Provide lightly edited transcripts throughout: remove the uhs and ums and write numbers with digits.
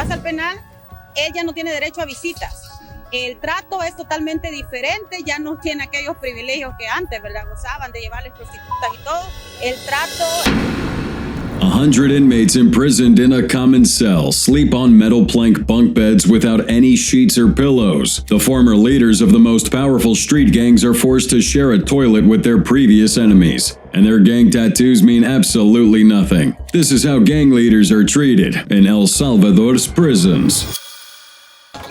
pasa al penal, él ya no tiene derecho a visitas. El trato es totalmente diferente, ya no tiene aquellos privilegios que antes, ¿verdad? Gozaban de llevarles prostitutas y todo. El trato... 100 inmates imprisoned in a common cell sleep on metal plank bunk beds without any sheets or pillows. The former leaders of the most powerful street gangs are forced to share a toilet with their previous enemies, and their gang tattoos mean absolutely nothing. This is how gang leaders are treated in El Salvador's prisons.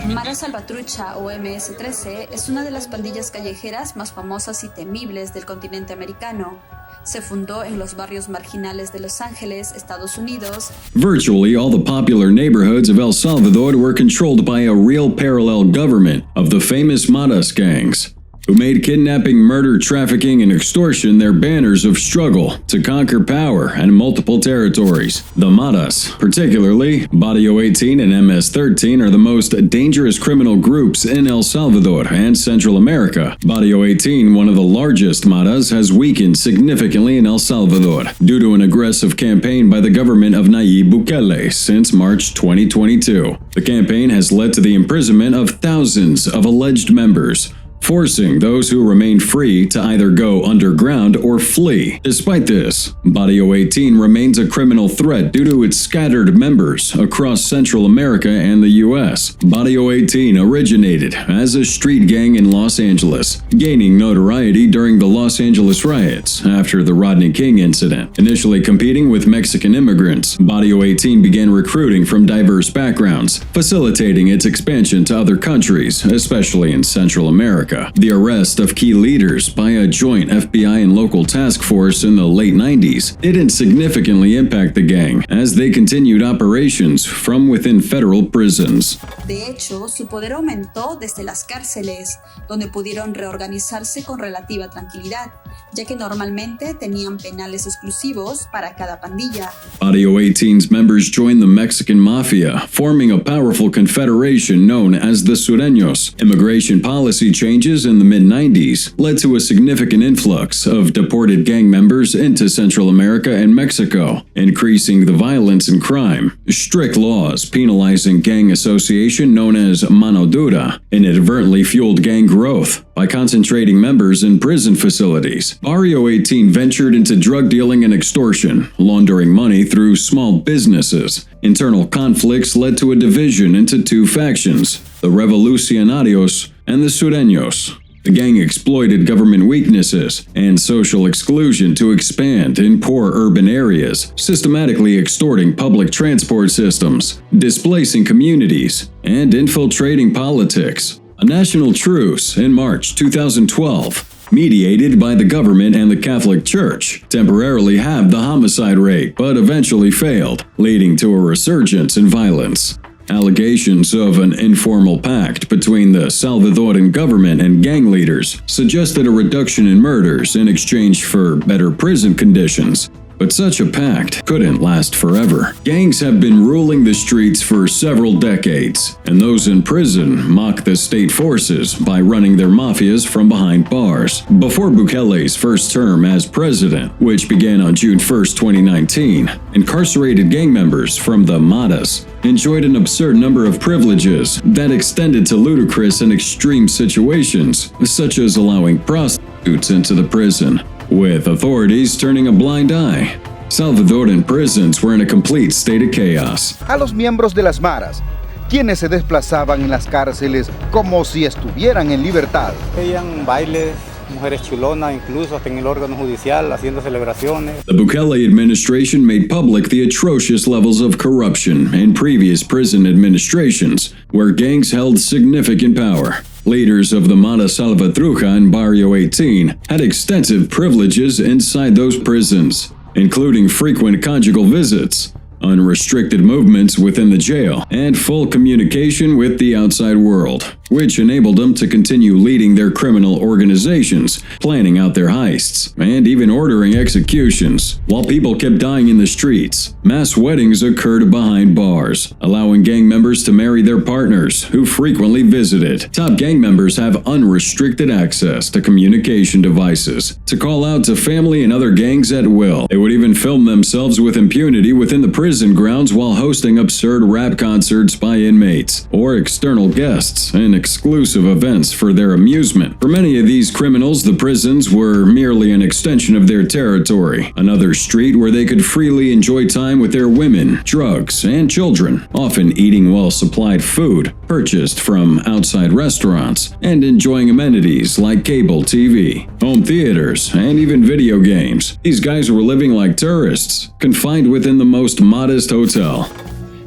Mara Salvatrucha o MS-13 es una de las pandillas callejeras más famosas y temibles del continente americano. Se fundó en los barrios marginales de Los Ángeles, Estados Unidos. Virtually all the popular neighborhoods of El Salvador were controlled by a real parallel government of the famous Maras gangs, who made kidnapping, murder, trafficking, and extortion their banners of struggle to conquer power and multiple territories. The Maras, particularly Barrio 18 and MS-13, are the most dangerous criminal groups in El Salvador and Central America. Barrio 18, one of the largest Maras, has weakened significantly in El Salvador due to an aggressive campaign by the government of Nayib Bukele since March 2022. The campaign has led to the imprisonment of thousands of alleged members, forcing those who remain free to either go underground or flee. Despite this, Barrio 18 remains a criminal threat due to its scattered members across Central America and the US. Barrio 18 originated as a street gang in Los Angeles, gaining notoriety during the Los Angeles riots after the Rodney King incident. Initially competing with Mexican immigrants, Barrio 18 began recruiting from diverse backgrounds, facilitating its expansion to other countries, especially in Central America. The arrest of key leaders by a joint FBI and local task force in the late 90s didn't significantly impact the gang, as they continued operations from within federal prisons. De hecho, su poder aumentó desde las cárceles, donde pudieron reorganizarse con relativa tranquilidad, ya que normalmente tenían penales exclusivos para cada pandilla. Barrio 18's members joined the Mexican Mafia, forming a powerful confederation known as the Sureños. Immigration policy changes in the mid-90s led to a significant influx of deported gang members into Central America and Mexico, increasing the violence and crime. Strict laws penalizing gang association known as mano dura inadvertently fueled gang growth by concentrating members in prison facilities. Barrio 18 ventured into drug dealing and extortion, laundering money through small businesses. Internal conflicts led to a division into two factions, the Revolucionarios and the Sureños. The gang exploited government weaknesses and social exclusion to expand in poor urban areas, systematically extorting public transport systems, displacing communities, and infiltrating politics. A national truce in March 2012, mediated by the government and the Catholic Church, temporarily halved the homicide rate but eventually failed, leading to a resurgence in violence. Allegations of an informal pact between the Salvadoran government and gang leaders suggested a reduction in murders in exchange for better prison conditions. But such a pact couldn't last forever. Gangs have been ruling the streets for several decades, and those in prison mock the state forces by running their mafias from behind bars. Before Bukele's first term as president, which began on June 1, 2019, incarcerated gang members from the Maras enjoyed an absurd number of privileges that extended to ludicrous and extreme situations, such as allowing prostitutes into the prison, with authorities turning a blind eye. Salvadoran prisons were in a complete state of chaos. A los miembros de las maras, quienes se desplazaban en las cárceles como si estuvieran en libertad. Veían bailes, mujeres chulonas, incluso hasta en el órgano judicial, haciendo celebraciones. The Bukele administration made public the atrocious levels of corruption in previous prison administrations, where gangs held significant power. Leaders of the Mara Salvatrucha and Barrio 18 had extensive privileges inside those prisons, including frequent conjugal visits, unrestricted movements within the jail, and full communication with the outside world. which enabled them to continue leading their criminal organizations, planning out their heists, and even ordering executions. While people kept dying in the streets, mass weddings occurred behind bars, allowing gang members to marry their partners, who frequently visited. Top gang members have unrestricted access to communication devices to call out to family and other gangs at will. They would even film themselves with impunity within the prison grounds while hosting absurd rap concerts by inmates or external guests and exclusive events for their amusement. For many of these criminals, the prisons were merely an extension of their territory, another street where they could freely enjoy time with their women, drugs, and children, often eating well-supplied food purchased from outside restaurants and enjoying amenities like cable TV, home theaters, and even video games. These guys were living like tourists, confined within the most modest hotel.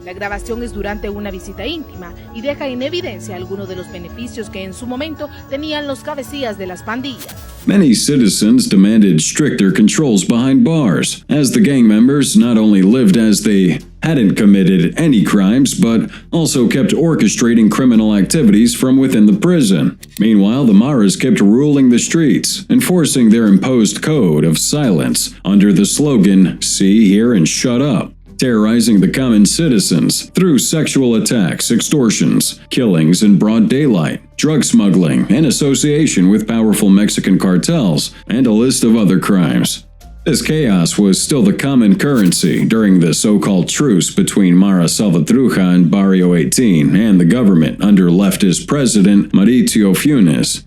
La grabación es durante una visita íntima y deja en evidencia algunos de los beneficios que en su momento tenían los cabecillas de las pandillas. Many citizens demanded stricter controls behind bars, as the gang members not only lived as they hadn't committed any crimes, but also kept orchestrating criminal activities from within the prison. Meanwhile, the Maras kept ruling the streets, enforcing their imposed code of silence under the slogan, "See, hear, and shut up," terrorizing the common citizens through sexual attacks, extortions, killings in broad daylight, drug smuggling, and association with powerful Mexican cartels, and a list of other crimes. This chaos was still the common currency during the so-called truce between Mara Salvatrucha and Barrio 18 and the government under leftist president Mauricio Funes.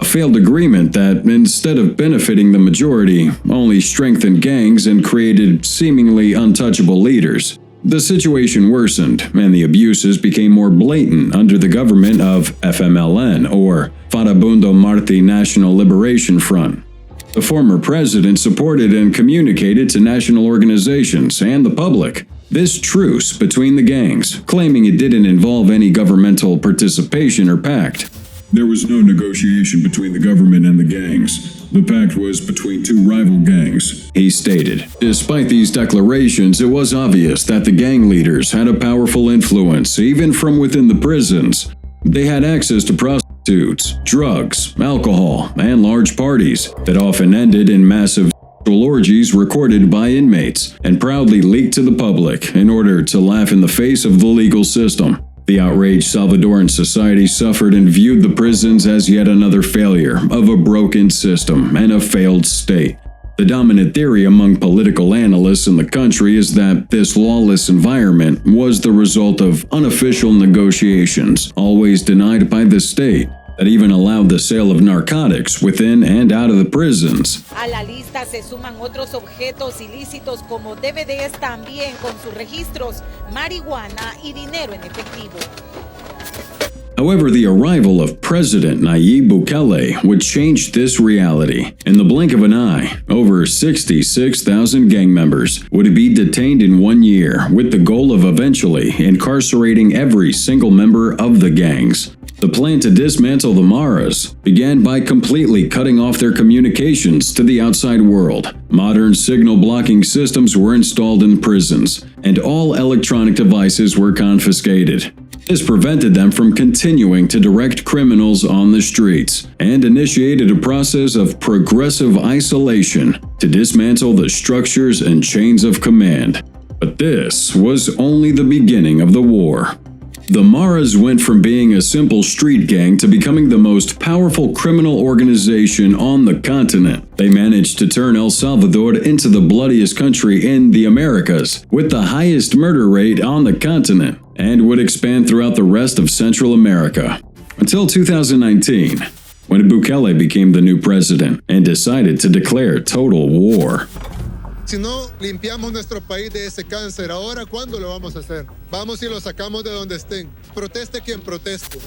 A failed agreement that, instead of benefiting the majority, only strengthened gangs and created seemingly untouchable leaders. The situation worsened, and the abuses became more blatant under the government of FMLN, or Farabundo Marti National Liberation Front. The former president supported and communicated to national organizations and the public this truce between the gangs, claiming it didn't involve any governmental participation or pact. There was no negotiation between the government and the gangs. The pact was between two rival gangs, he stated. Despite these declarations, it was obvious that the gang leaders had a powerful influence, even from within the prisons. They had access to prostitutes, drugs, alcohol, and large parties that often ended in massive sexual orgies recorded by inmates and proudly leaked to the public in order to laugh in the face of the legal system. The outraged Salvadoran society suffered and viewed the prisons as yet another failure of a broken system and a failed state. The dominant theory among political analysts in the country is that this lawless environment was the result of unofficial negotiations, always denied by the state, that even allowed the sale of narcotics within and out of the prisons. A la lista se suman otros objetos ilícitos como DVDs también con sus registros, marihuana y dinero en efectivo. However, the arrival of President Nayib Bukele would change this reality. In the blink of an eye, over 66,000 gang members would be detained in 1 year, with the goal of eventually incarcerating every single member of the gangs. The plan to dismantle the Maras began by completely cutting off their communications to the outside world. Modern signal blocking systems were installed in prisons, and all electronic devices were confiscated. This prevented them from continuing to direct criminals on the streets and initiated a process of progressive isolation to dismantle the structures and chains of command. But this was only the beginning of the war. The Maras went from being a simple street gang to becoming the most powerful criminal organization on the continent. They managed to turn El Salvador into the bloodiest country in the Americas, with the highest murder rate on the continent, and would expand throughout the rest of Central America. Until 2019, when Bukele became the new president and decided to declare total war. Si no limpiamos nuestro país de ese cáncer, ahora ¿cuándo lo vamos a hacer? Vamos y lo sacamos de donde estén. Proteste quien proteste.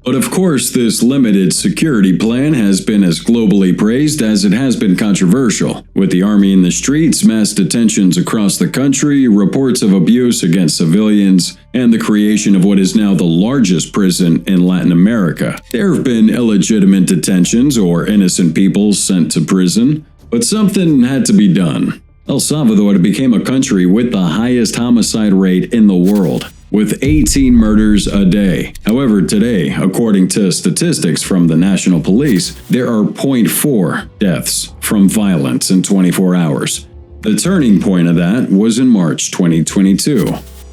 But of course, this limited security plan has been as globally praised as it has been controversial. With the army in the streets, mass detentions across the country, reports of abuse against civilians, and the creation of what is now the largest prison in Latin America. There have been illegitimate detentions or innocent people sent to prison, but something had to be done. El Salvador became a country with the highest homicide rate in the world, with 18 murders a day. However, today, according to statistics from the National Police, there are 0.4 deaths from violence in 24 hours. The turning point of that was in March 2022,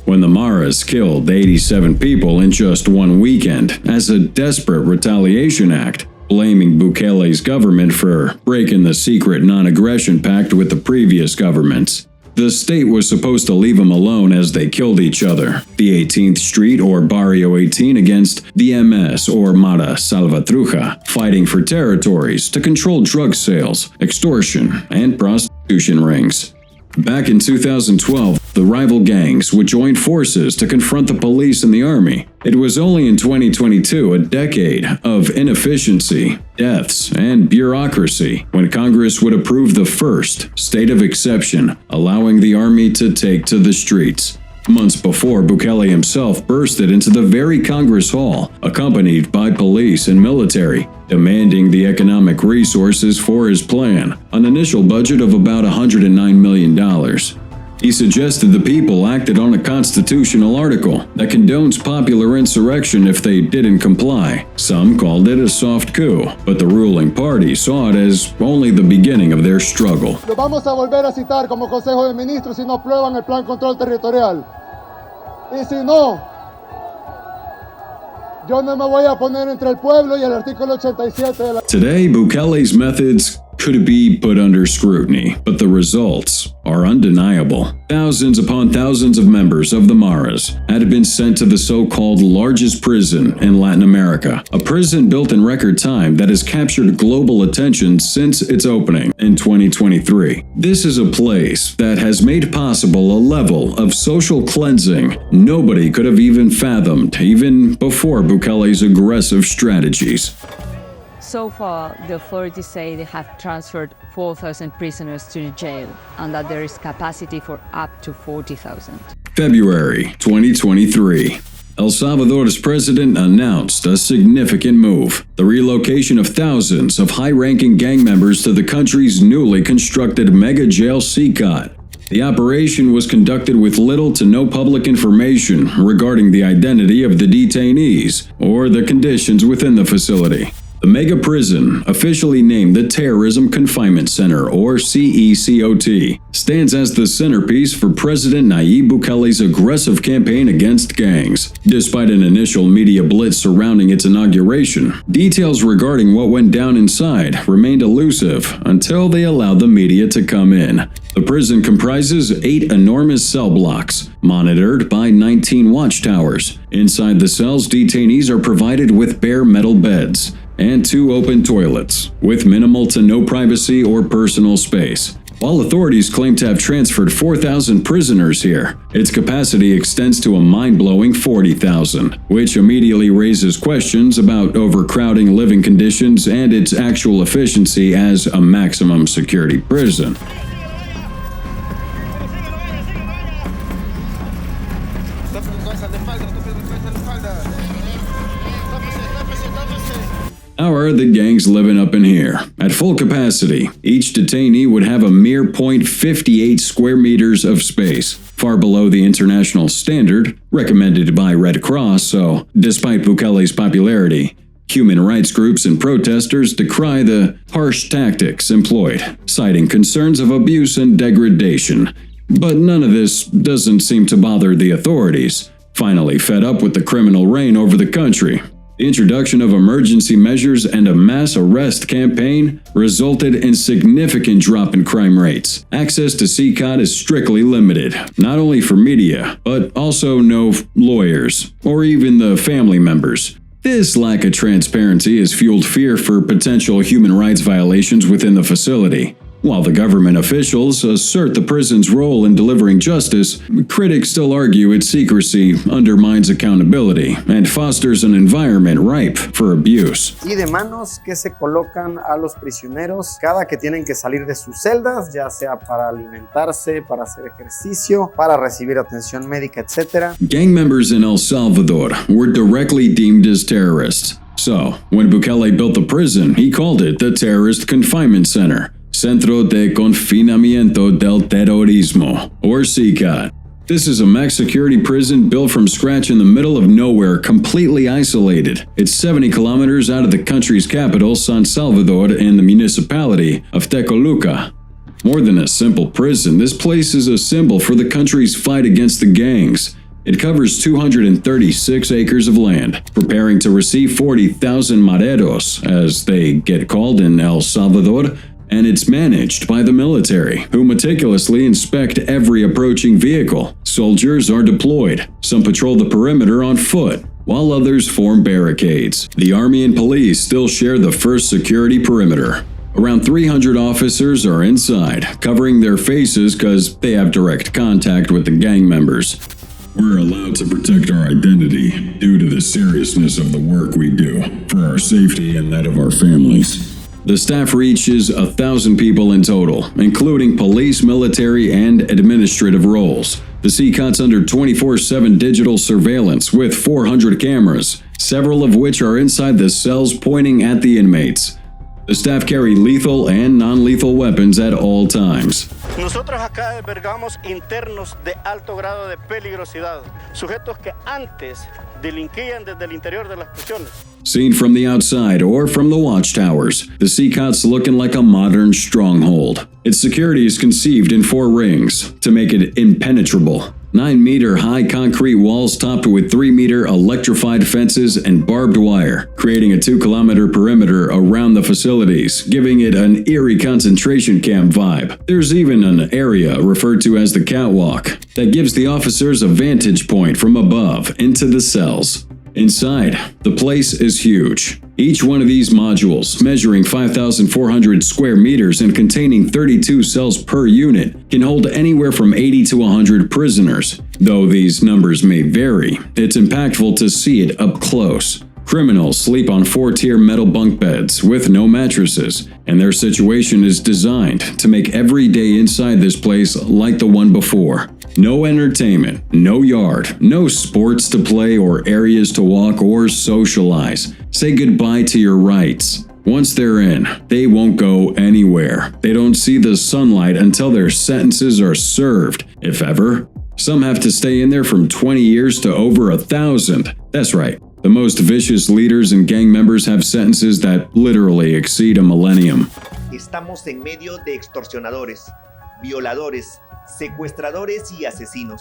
when the Maras killed 87 people in just one weekend as a desperate retaliation act, blaming Bukele's government for breaking the secret non-aggression pact with the previous governments. The state was supposed to leave them alone as they killed each other, the 18th Street or Barrio 18 against the MS or Mara Salvatrucha, fighting for territories to control drug sales, extortion, and prostitution rings. Back in 2012, the rival gangs would join forces to confront the police and the army. It was only in 2022, a decade of inefficiency, deaths, and bureaucracy, when Congress would approve the first state of exception, allowing the army to take to the streets. Months before, Bukele himself bursted into the very Congress Hall, accompanied by police and military, demanding the economic resources for his plan, an initial budget of about $109 million. He suggested the people acted on a constitutional article that condones popular insurrection if they didn't comply. Some called it a soft coup, but the ruling party saw it as only the beginning of their struggle. Lo vamos a volver a citar como Consejo de Ministros si no aprueban el Plan Control Territorial. Y si no, yo no me voy a poner entre el pueblo y el artículo 87 de la... Today, Bukele's methods could be put under scrutiny, but the results are undeniable. Thousands upon thousands of members of the Maras had been sent to the so-called largest prison in Latin America, a prison built in record time that has captured global attention since its opening in 2023. This is a place that has made possible a level of social cleansing nobody could have even fathomed, even before Bukele's aggressive strategies. So far, the authorities say they have transferred 4,000 prisoners to the jail and that there is capacity for up to 40,000. February 2023. El Salvador's president announced a significant move: the relocation of thousands of high-ranking gang members to the country's newly constructed mega jail CECOT. The operation was conducted with little to no public information regarding the identity of the detainees or the conditions within the facility. The mega prison, officially named the Terrorism Confinement Center, or CECOT, stands as the centerpiece for President Nayib Bukele's aggressive campaign against gangs. Despite an initial media blitz surrounding its inauguration, details regarding what went down inside remained elusive until they allowed the media to come in. The prison comprises 8 enormous cell blocks, monitored by 19 watchtowers. Inside the cells, detainees are provided with bare metal beds and 2 open toilets, with minimal to no privacy or personal space. While authorities claim to have transferred 4,000 prisoners here, its capacity extends to a mind-blowing 40,000, which immediately raises questions about overcrowding living conditions and its actual efficiency as a maximum security prison. How are the gangs living up in here? At full capacity, each detainee would have a mere 0.58 square meters of space, far below the international standard recommended by Red Cross, so despite Bukele's popularity, human rights groups and protesters decry the harsh tactics employed, citing concerns of abuse and degradation. But none of this doesn't seem to bother the authorities, finally fed up with the criminal reign over the country. The introduction of emergency measures and a mass arrest campaign resulted in significant drop in crime rates. Access to CECOT is strictly limited, not only for media, but also no lawyers, or even the family members. This lack of transparency has fueled fear for potential human rights violations within the facility. While the government officials assert the prison's role in delivering justice, critics still argue its secrecy undermines accountability and fosters an environment ripe for abuse. Y de manos que se colocan a los prisioneros cada que tienen que salir de sus celdas, ya sea para alimentarse, para hacer ejercicio, para recibir atención médica, etc. Gang members in El Salvador were directly deemed as terrorists. So, when Bukele built the prison, he called it the Terrorist Confinement Center, Centro de Confinamiento del Terrorismo, or CECOT. This is a max security prison built from scratch in the middle of nowhere, completely isolated. It's 70 kilometers out of the country's capital, San Salvador, in the municipality of Tecoluca. More than a simple prison, this place is a symbol for the country's fight against the gangs. It covers 236 acres of land, preparing to receive 40,000 mareros, as they get called in El Salvador, and it's managed by the military, who meticulously inspect every approaching vehicle. Soldiers are deployed. Some patrol the perimeter on foot, while others form barricades. The army and police still share the first security perimeter. Around 300 officers are inside, covering their faces because they have direct contact with the gang members. We're allowed to protect our identity due to the seriousness of the work we do, for our safety and that of our families. The staff reaches 1,000 people in total, including police, military, and administrative roles. The CECOT's under 24/7 digital surveillance with 400 cameras, several of which are inside the cells pointing at the inmates. The staff carry lethal and non-lethal weapons at all times. Nosotros acá albergamos internos de alto grado de peligrosidad, sujetos que antes delinquían desde el interior de las prisiones. Seen from the outside or from the watchtowers, the CECOT's looking like a modern stronghold. Its security is conceived in 4 rings to make it impenetrable. 9-meter-high concrete walls topped with 3-meter electrified fences and barbed wire, creating a 2-kilometer perimeter around the facilities, giving it an eerie concentration camp vibe. There's even an area referred to as the catwalk that gives the officers a vantage point from above into the cells. Inside, the place is huge. Each one of these modules, measuring 5,400 square meters and containing 32 cells per unit, can hold anywhere from 80 to 100 prisoners. Though these numbers may vary, it's impactful to see it up close. Criminals sleep on 4-tier metal bunk beds with no mattresses, and their situation is designed to make every day inside this place like the one before. No entertainment, no yard, no sports to play or areas to walk or socialize. Say goodbye to your rights. Once they're in, they won't go anywhere. They don't see the sunlight until their sentences are served, if ever. Some have to stay in there from 20 years to over 1,000. That's right. The most vicious leaders and gang members have sentences that literally exceed a millennium. Estamos en medio de extorsionadores, violadores, secuestradores y asesinos.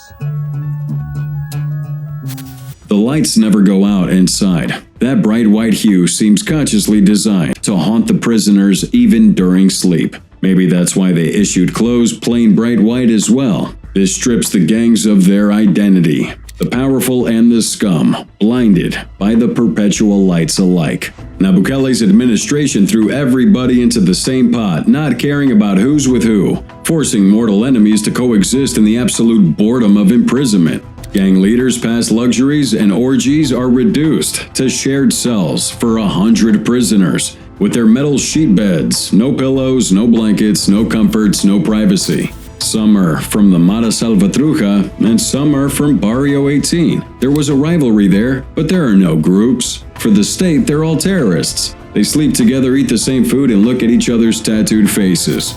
The lights never go out inside. That bright white hue seems consciously designed to haunt the prisoners even during sleep. Maybe that's why they issued clothes plain bright white as well. This strips the gangs of their identity. The powerful and the scum, blinded by the perpetual lights alike. Now Bukele's administration threw everybody into the same pot, not caring about who's with who, forcing mortal enemies to coexist in the absolute boredom of imprisonment. Gang leaders' past luxuries and orgies are reduced to shared cells for 100 prisoners, with their metal sheet beds, no pillows, no blankets, no comforts, no privacy. Some are from the Mata Salvatrucha, and some are from Barrio 18. There was a rivalry there, but there are no groups. For the state, they're all terrorists. They sleep together, eat the same food, and look at each other's tattooed faces.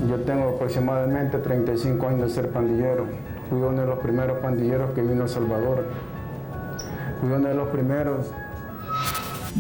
Yo tengo aproximadamente 35 años de ser pandillero. Fui uno de los primeros pandilleros que vino a Salvador. Fui uno de los primeros.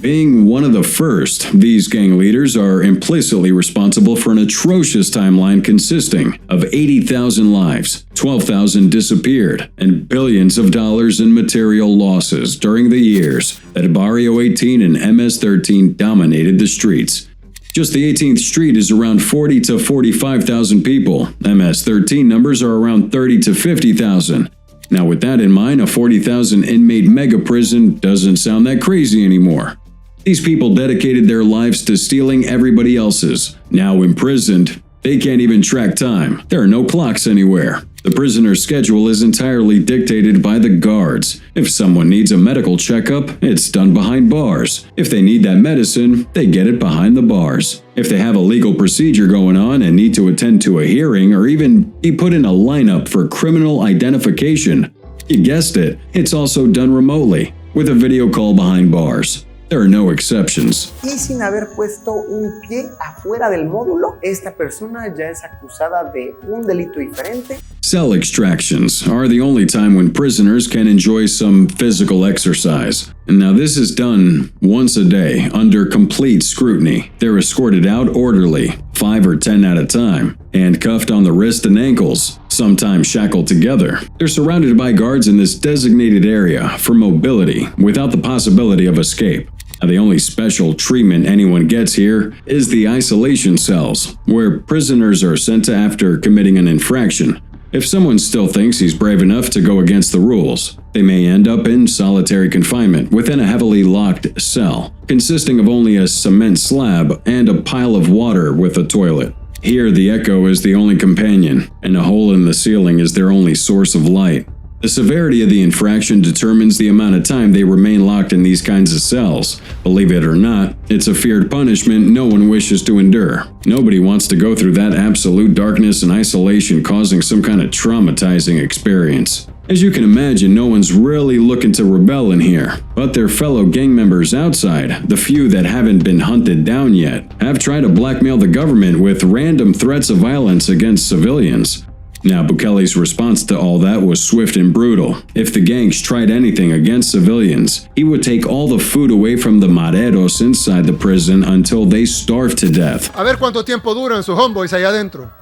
Being one of the first, these gang leaders are implicitly responsible for an atrocious timeline consisting of 80,000 lives, 12,000 disappeared, and billions of dollars in material losses during the years that Barrio 18 and MS-13 dominated the streets. Just the 18th Street is around 40 to 45,000 people. MS-13 numbers are around 30 to 50,000. Now with that in mind, a 40,000 inmate mega prison doesn't sound that crazy anymore. These people dedicated their lives to stealing everybody else's. Now imprisoned, they can't even track time. There are no clocks anywhere. The prisoner's schedule is entirely dictated by the guards. If someone needs a medical checkup, it's done behind bars. If they need that medicine, they get it behind the bars. If they have a legal procedure going on and need to attend to a hearing or even be put in a lineup for criminal identification, you guessed it, it's also done remotely, with a video call behind bars. There are no exceptions. Y sin haber puesto un pie afuera del módulo, esta persona ya es acusada de un delito diferente. Cell extractions are the only time when prisoners can enjoy some physical exercise. And now this is done once a day under complete scrutiny. They're escorted out orderly, 5 or 10 at a time, handcuffed on the wrist and ankles, sometimes shackled together. They're surrounded by guards in this designated area for mobility without the possibility of escape. Now, the only special treatment anyone gets here is the isolation cells, where prisoners are sent to after committing an infraction. If someone still thinks he's brave enough to go against the rules, they may end up in solitary confinement within a heavily locked cell, consisting of only a cement slab and a pile of water with a toilet. Here, the echo is the only companion, and a hole in the ceiling is their only source of light. The severity of the infraction determines the amount of time they remain locked in these kinds of cells. Believe it or not, it's a feared punishment no one wishes to endure. Nobody wants to go through that absolute darkness and isolation, causing some kind of traumatizing experience. As you can imagine, no one's really looking to rebel in here, but their fellow gang members outside, the few that haven't been hunted down yet, have tried to blackmail the government with random threats of violence against civilians. Now, Bukele's response to all that was swift and brutal. If the gangs tried anything against civilians, he would take all the food away from the mareros inside the prison until they starved to death. A ver cuánto tiempo duran sus homeboys allá adentro.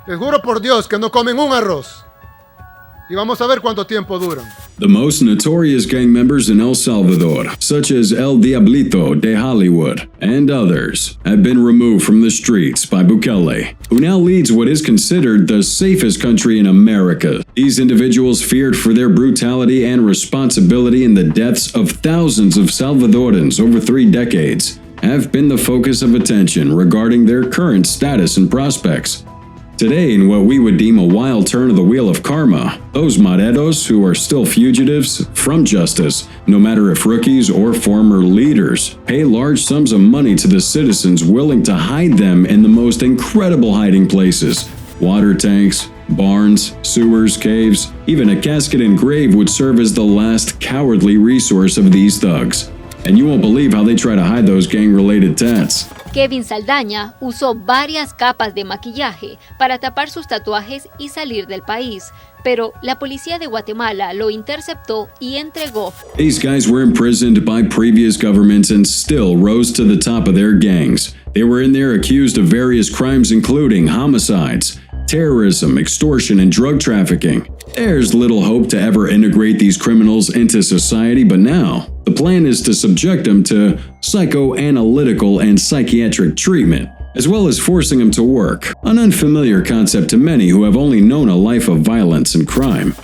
Les juro por Dios que no comen un arroz. Y vamos a ver cuánto tiempo duran. The most notorious gang members in El Salvador, such as El Diablito de Hollywood and others, have been removed from the streets by Bukele, who now leads what is considered the safest country in America. These individuals, feared for their brutality and responsibility in the deaths of thousands of Salvadorans over 3 decades, have been the focus of attention regarding their current status and prospects. Today, in what we would deem a wild turn of the wheel of karma, those mareros who are still fugitives from justice, no matter if rookies or former leaders, pay large sums of money to the citizens willing to hide them in the most incredible hiding places. Water tanks, barns, sewers, caves, even a casket and grave would serve as the last cowardly resource of these thugs. And you won't believe how they try to hide those gang-related tats. Kevin Saldaña usó varias capas de maquillaje para tapar sus tatuajes y salir del país, pero la policía de Guatemala lo interceptó y entregó. These guys were imprisoned by previous governments and still rose to the top of their gangs. They were in there accused of various crimes including homicides, terrorism, extortion, and drug trafficking. There's little hope to ever integrate these criminals into society, but now the plan is to subject them to psychoanalytical and psychiatric treatment, as well as forcing them to work, an unfamiliar concept to many who have only known a life of violence and crime.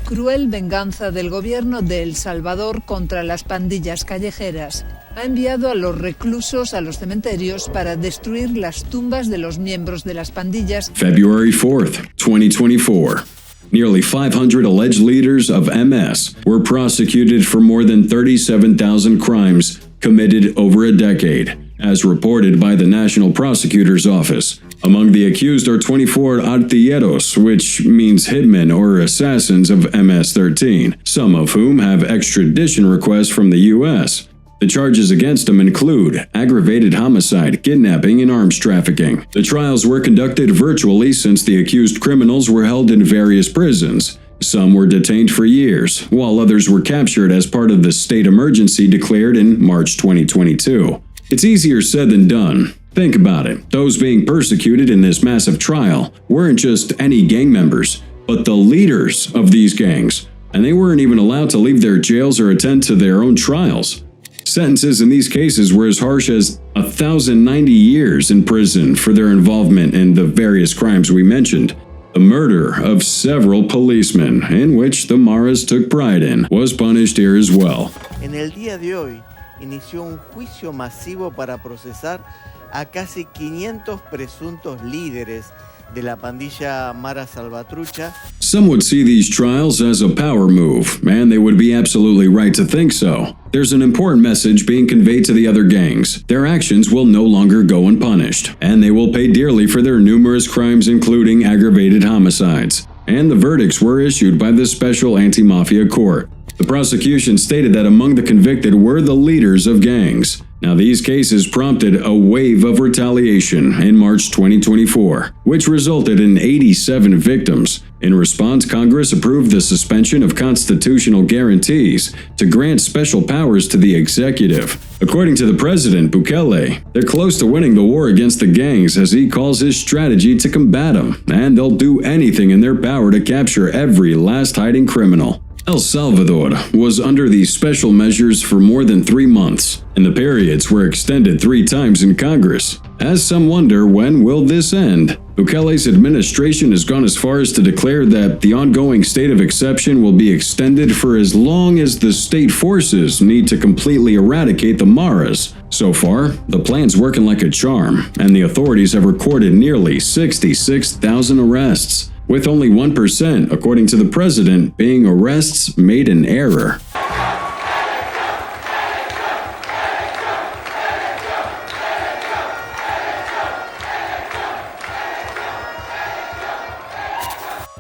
Cruel venganza del gobierno de El Salvador contra las pandillas callejeras. Ha enviado a los reclusos a los cementerios para destruir las tumbas de los miembros de las pandillas. February 4th, 2024. Nearly 500 alleged leaders of MS were prosecuted for more than 37,000 crimes committed over a decade, as reported by the National Prosecutor's Office. Among the accused are 24 artilleros, which means hitmen or assassins of MS-13, some of whom have extradition requests from the U.S. The charges against them include aggravated homicide, kidnapping, and arms trafficking. The trials were conducted virtually since the accused criminals were held in various prisons. Some were detained for years, while others were captured as part of the state emergency declared in March 2022. It's easier said than done. Think about it. Those being persecuted in this massive trial weren't just any gang members, but the leaders of these gangs, and they weren't even allowed to leave their jails or attend to their own trials. Sentences in these cases were as harsh as 1,090 years in prison for their involvement in the various crimes we mentioned. The murder of several policemen, in which the Maras took pride in, was punished here as well. En el día de hoy, inició un juicio masivo para procesar a casi 500 presuntos líderes de la pandilla Mara Salvatrucha. Some would see these trials as a power move, and they would be absolutely right to think so. There's an important message being conveyed to the other gangs. Their actions will no longer go unpunished, and they will pay dearly for their numerous crimes, including aggravated homicides. And the verdicts were issued by the Special Anti-Mafia Court. The prosecution stated that among the convicted were the leaders of gangs. Now, these cases prompted a wave of retaliation in March 2024, which resulted in 87 victims. In response, Congress approved the suspension of constitutional guarantees to grant special powers to the executive. According to the president, Bukele, they're close to winning the war against the gangs, as he calls his strategy to combat them, and they'll do anything in their power to capture every last hiding criminal. El Salvador was under these special measures for more than 3 months, and the periods were extended 3 times in Congress. As some wonder, when will this end? Bukele's administration has gone as far as to declare that the ongoing state of exception will be extended for as long as the state forces need to completely eradicate the Maras. So far, the plan's working like a charm, and the authorities have recorded nearly 66,000 arrests, with only 1%, according to the president, being arrests made in error.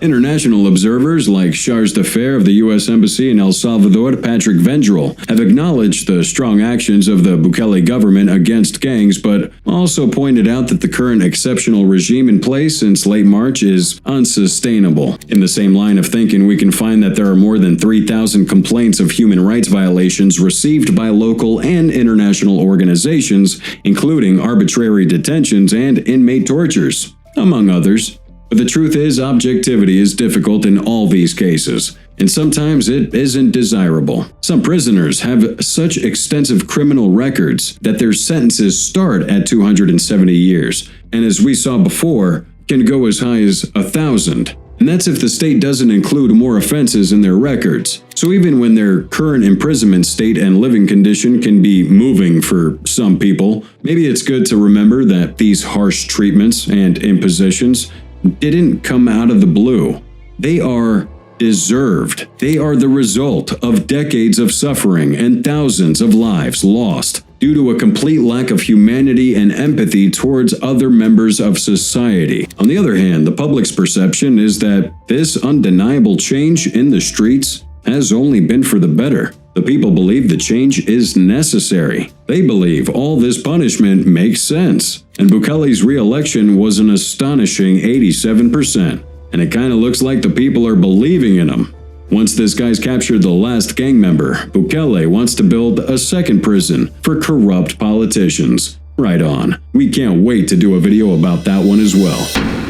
International observers like Charge d'Affaires of the U.S. Embassy in El Salvador, Patrick Vendrell, have acknowledged the strong actions of the Bukele government against gangs, but also pointed out that the current exceptional regime in place since late March is unsustainable. In the same line of thinking, we can find that there are more than 3,000 complaints of human rights violations received by local and international organizations, including arbitrary detentions and inmate tortures, among others. But the truth is, objectivity is difficult in all these cases, and sometimes it isn't desirable. Some prisoners have such extensive criminal records that their sentences start at 270 years, and as we saw before, can go as high as 1,000. And that's if the state doesn't include more offenses in their records. So even when their current imprisonment state and living condition can be moving for some people, maybe it's good to remember that these harsh treatments and impositions didn't come out of the blue. They are deserved. They are the result of decades of suffering and thousands of lives lost due to a complete lack of humanity and empathy towards other members of society. On the other hand, the public's perception is that this undeniable change in the streets has only been for the better. The people believe the change is necessary. They believe all this punishment makes sense. And Bukele's re-election was an astonishing 87%. And it kind of looks like the people are believing in him. Once this guy's captured the last gang member, Bukele wants to build a second prison for corrupt politicians. Right on. We can't wait to do a video about that one as well.